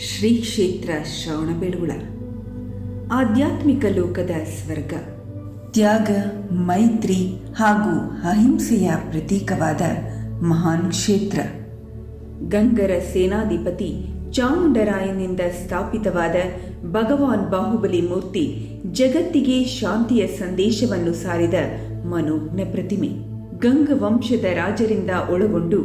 ಶ್ರೀ ಕ್ಷೇತ್ರ ಶ್ರವಣಬೆಳಗೊಳ ಆಧ್ಯಾತ್ಮಿಕ ಲೋಕದ ಸ್ವರ್ಗ. ತ್ಯಾಗ, ಮೈತ್ರಿ ಹಾಗೂ ಅಹಿಂಸೆಯ ಪ್ರತೀಕವಾದ ಮಹಾನ್ ಕ್ಷೇತ್ರ. ಗಂಗರ ಸೇನಾಧಿಪತಿ ಚಾಮುಂಡರಾಯನಿಂದ ಸ್ಥಾಪಿತವಾದ ಭಗವಾನ್ ಬಾಹುಬಲಿ ಮೂರ್ತಿ ಜಗತ್ತಿಗೆ ಶಾಂತಿಯ ಸಂದೇಶವನ್ನು ಸಾರಿದ ಮನೋಜ್ಞ ಪ್ರತಿಮೆ. ಗಂಗ ವಂಶದ ರಾಜರಿಂದ ಒಳಗೊಂಡು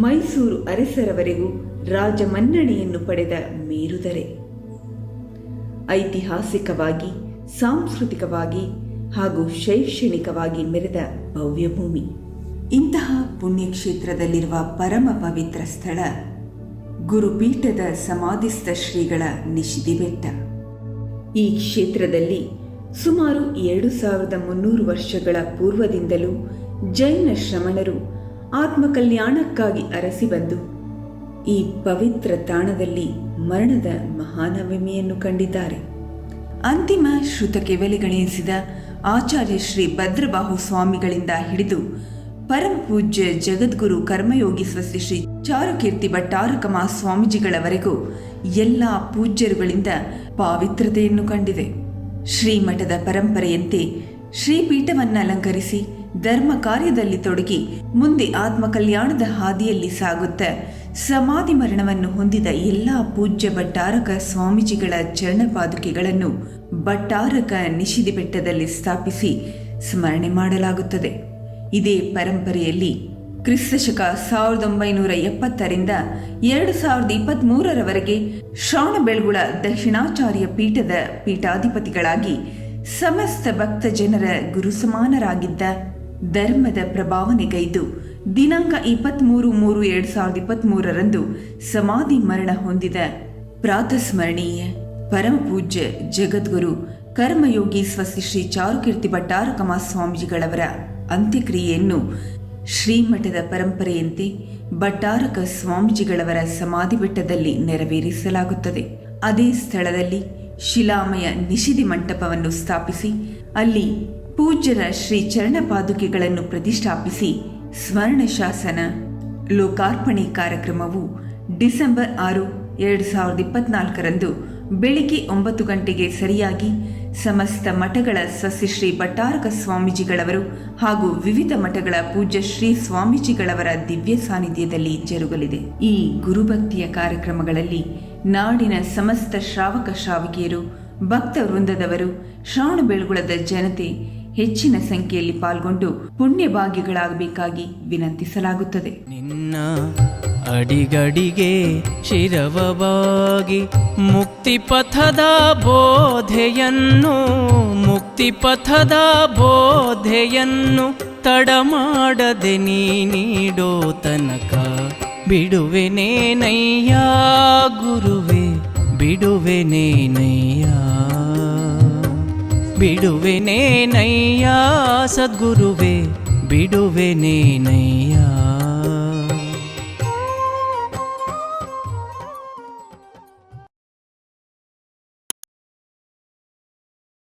ಮೈಸೂರು ಅರಸರವರೆಗೂ ರಾಜ ಮನ್ನಣೆಯನ್ನು ಪಡೆದ ಮೇರುದರೆ. ಐತಿಹಾಸಿಕವಾಗಿ, ಸಾಂಸ್ಕೃತಿಕವಾಗಿ ಹಾಗೂ ಶೈಕ್ಷಣಿಕವಾಗಿ ಮೆರೆದ ಭವ್ಯ ಭೂಮಿ. ಇಂತಹ ಪುಣ್ಯಕ್ಷೇತ್ರದಲ್ಲಿರುವ ಪರಮ ಪವಿತ್ರ ಸ್ಥಳ ಗುರುಪೀಠದ ಸಮಾಧಿಸ್ಥ ಶ್ರೀಗಳ ನಿಶಿದಿ ಬೆಟ್ಟ. ಈ ಕ್ಷೇತ್ರದಲ್ಲಿ ಸುಮಾರು 2300 ವರ್ಷಗಳ ಪೂರ್ವದಿಂದಲೂ ಜೈನ ಶ್ರಮಣರು ಆತ್ಮಕಲ್ಯಾಣಕ್ಕಾಗಿ ಅರಸಿ ಬಂದು ಈ ಪವಿತ್ರ ತಾಣದಲ್ಲಿ ಮರಣದ ಮಹಾನವಮಿಯನ್ನು ಕಂಡಿದ್ದಾರೆ. ಅಂತಿಮ ಶ್ರುತ ಕೆವಲಿಗಳೆನಿಸಿದ ಆಚಾರ್ಯ ಶ್ರೀ ಭದ್ರಬಾಹು ಸ್ವಾಮಿಗಳಿಂದ ಹಿಡಿದು ಪರಮ ಪೂಜ್ಯ ಜಗದ್ಗುರು ಕರ್ಮಯೋಗಿ ಸ್ವಸ್ತಿ ಶ್ರೀ ಚಾರುಕೀರ್ತಿ ಭಟ್ಟಾರಕಮ ಸ್ವಾಮೀಜಿಗಳವರೆಗೂ ಎಲ್ಲ ಪೂಜ್ಯರುಗಳಿಂದ ಪಾವಿತ್ರತೆಯನ್ನು ಕಂಡಿದೆ. ಶ್ರೀಮಠದ ಪರಂಪರೆಯಂತೆ ಶ್ರೀಪೀಠವನ್ನು ಅಲಂಕರಿಸಿ ಧರ್ಮ ಕಾರ್ಯದಲ್ಲಿ ತೊಡಗಿ ಮುಂದೆ ಆತ್ಮಕಲ್ಯಾಣದ ಹಾದಿಯಲ್ಲಿ ಸಾಗುತ್ತಾ ಸಮಾಧಿ ಮರಣವನ್ನು ಹೊಂದಿದ ಎಲ್ಲ ಪೂಜ್ಯ ಭಟ್ಟಾರಕ ಸ್ವಾಮೀಜಿಗಳ ಚರಣಪಾದುಕೆಗಳನ್ನು ಭಟ್ಟಾರಕ ನಿಶಿದಿ ಬೆಟ್ಟದಲ್ಲಿ ಸ್ಥಾಪಿಸಿ ಸ್ಮರಣೆ ಮಾಡಲಾಗುತ್ತದೆ. ಇದೇ ಪರಂಪರೆಯಲ್ಲಿ ಕ್ರಿಸ್ತಶಕ 1970ರಿಂದ 2023ರವರೆಗೆ ಶ್ರವಣಬೆಳಗೊಳ ದಕ್ಷಿಣಾಚಾರ್ಯ ಪೀಠದ ಪೀಠಾಧಿಪತಿಗಳಾಗಿ ಸಮಸ್ತ ಭಕ್ತ ಜನರ ಗುರುಸಮಾನರಾಗಿದ್ದ, ಧರ್ಮದ ಪ್ರಭಾವನೆಗೈದು ದಿನಾಂಕ 23/3/2023ರಂದು ಸಮಾಧಿ ಮರಣ ಹೊಂದಿದ ಪ್ರಾತಸ್ಮರಣೀಯ ಪರಮಪೂಜ್ಯ ಜಗದ್ಗುರು ಕರ್ಮಯೋಗಿ ಸ್ವಸ್ತಿ ಶ್ರೀ ಚಾರುಕೀರ್ತಿ ಭಟ್ಟಾರಕಮ ಸ್ವಾಮೀಜಿಗಳವರ ಅಂತ್ಯಕ್ರಿಯೆಯನ್ನು ಶ್ರೀಮಠದ ಪರಂಪರೆಯಂತೆ ಭಟ್ಟಾರಕ ಸ್ವಾಮೀಜಿಗಳವರ ಸಮಾಧಿ ಬೆಟ್ಟದಲ್ಲಿ ನೆರವೇರಿಸಲಾಗುತ್ತದೆ. ಅದೇ ಸ್ಥಳದಲ್ಲಿ ಶಿಲಾಮಯ ನಿಶಿದಿ ಮಂಟಪವನ್ನು ಸ್ಥಾಪಿಸಿ ಅಲ್ಲಿ ಪೂಜ್ಯರ ಶ್ರೀ ಚರಣಪಾದುಕೆಗಳನ್ನು ಪ್ರತಿಷ್ಠಾಪಿಸಿ ಸ್ವರ್ಣ ಶಾಸನ ಲೋಕಾರ್ಪಣೆ ಕಾರ್ಯಕ್ರಮವು ಡಿಸೆಂಬರ್ 6, 2024ರಂದು ಬೆಳಿಗ್ಗೆ 9 ಗಂಟೆಗೆ ಸರಿಯಾಗಿ ಸಮಸ್ತ ಮಠಗಳ ಸ್ವಸ್ತಿ ಶ್ರೀ ಭಟ್ಟಾರಕ ಸ್ವಾಮೀಜಿಗಳವರು ಹಾಗೂ ವಿವಿಧ ಮಠಗಳ ಪೂಜ್ಯ ಶ್ರೀ ಸ್ವಾಮೀಜಿಗಳವರ ದಿವ್ಯ ಸಾನ್ನಿಧ್ಯದಲ್ಲಿ ಜರುಗಲಿದೆ. ಈ ಗುರುಭಕ್ತಿಯ ಕಾರ್ಯಕ್ರಮಗಳಲ್ಲಿ ನಾಡಿನ ಸಮಸ್ತ ಶ್ರಾವಕ ಶ್ರಾವಕಿಯರು, ಭಕ್ತ ವೃಂದದವರು, ಶ್ರವಣಬೆಳಗೊಳದ ಜನತೆ ಹೆಚ್ಚಿನ ಸಂಖ್ಯೆಯಲ್ಲಿ ಪಾಲ್ಗೊಂಡು ಪುಣ್ಯಭಾಗ್ಯಗಳಾಗಬೇಕಾಗಿ ವಿನಂತಿಸಲಾಗುತ್ತದೆ. ನಿನ್ನ ಅಡಿಗಡಿಗೆ ಶಿರವವಾಗಿ ಮುಕ್ತಿಪಥದ ಬೋಧೆಯನ್ನು ತಡಮಾಡದೆ ನೀ ನೀಡೋ ತನಕ ಬಿಡುವೆನೇನಯ್ಯ ಗುರುವೆ, ಬಿಡುವೆನೇನಯ್ಯ ಸದ್ಗುರುವೆ, ಬಿಡುವೆನೇನಯ್ಯ.